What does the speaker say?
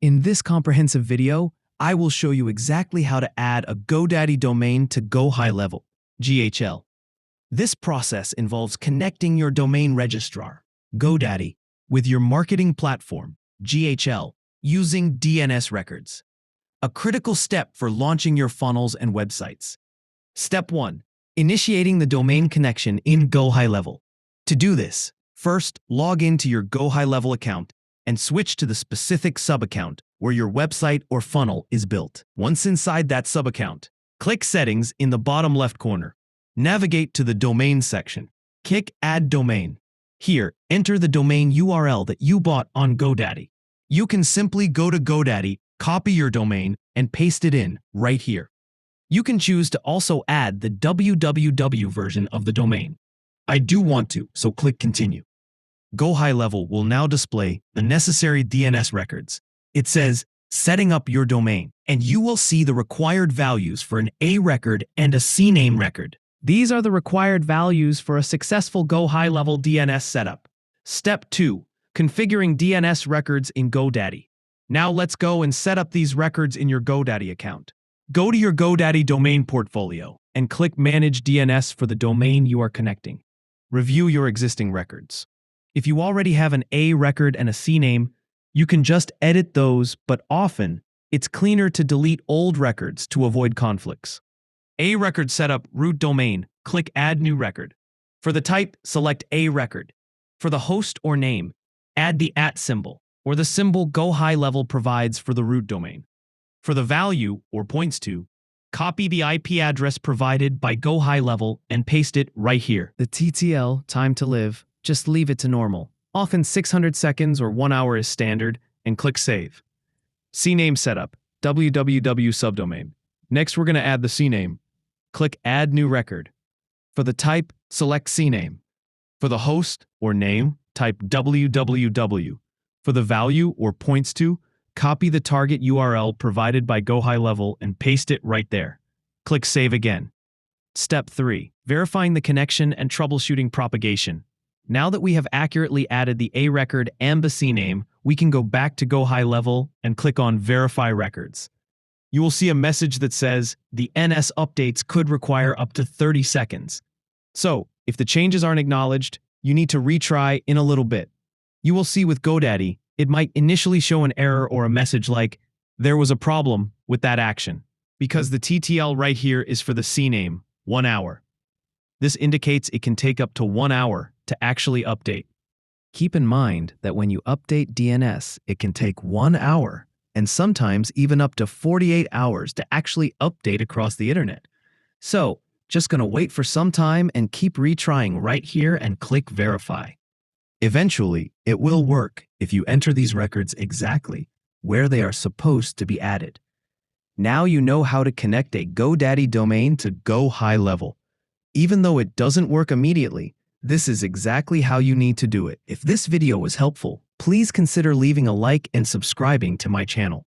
In this comprehensive video, I will show you exactly how to add a GoDaddy domain to Gohighlevel, GHL. This process involves connecting your domain registrar, GoDaddy, with your marketing platform, GHL, using DNS records. A critical step for launching your funnels and websites. Step 1. Initiating the domain connection in Gohighlevel. To do this, first log into your Gohighlevel account and switch to the specific sub-account where your website or funnel is built. Once inside that sub-account, click Settings in the bottom left corner. Navigate to the Domain section. Click Add Domain. Here, enter the domain URL that you bought on GoDaddy. You can simply go to GoDaddy, copy your domain, and paste it in right here. You can choose to also add the www version of the domain. I do want to, so click Continue. Gohighlevel will now display the necessary DNS records. It says, Setting up your domain, and you will see the required values for an A record and a CNAME record. These are the required values for a successful Gohighlevel DNS setup. Step 2. Configuring DNS records in GoDaddy. Now let's go and set up these records in your GoDaddy account. Go to your GoDaddy domain portfolio and click Manage DNS for the domain you are connecting. Review your existing records. If you already have an A record and a CNAME, you can just edit those, but often it's cleaner to delete old records to avoid conflicts. A record setup root domain, click Add New Record. For the type, select A record. For the host or name, add the @ symbol or the symbol Gohighlevel provides for the root domain. For the value or points to, copy the IP address provided by Gohighlevel and paste it right here. The TTL, time to live, just leave it to normal. Often 600 seconds or 1 hour is standard, and click Save. CNAME setup, www subdomain. Next, we're going to add the CNAME. Click Add New Record. For the type, select CNAME. For the host or name, type www. For the value or points to, copy the target URL provided by Gohighlevel and paste it right there. Click Save again. Step 3. Verifying the connection and troubleshooting propagation. Now that we have accurately added the A record and the CNAME, we can go back to Gohighlevel and click on Verify Records. You will see a message that says the NS updates could require up to 30 seconds. So, if the changes aren't acknowledged, you need to retry in a little bit. You will see with GoDaddy, it might initially show an error or a message like, there was a problem with that action, because the TTL right here is for the CNAME, 1 hour. This indicates it can take up to 1 hour to actually update. Keep in mind that when you update DNS, it can take 1 hour and sometimes even up to 48 hours to actually update across the internet. So, just gonna wait for some time and keep retrying right here and click Verify. Eventually, it will work if you enter these records exactly where they are supposed to be added. Now you know how to connect a GoDaddy domain to Gohighlevel. Even though it doesn't work immediately, this is exactly how you need to do it. If this video was helpful, please consider leaving a like and subscribing to my channel.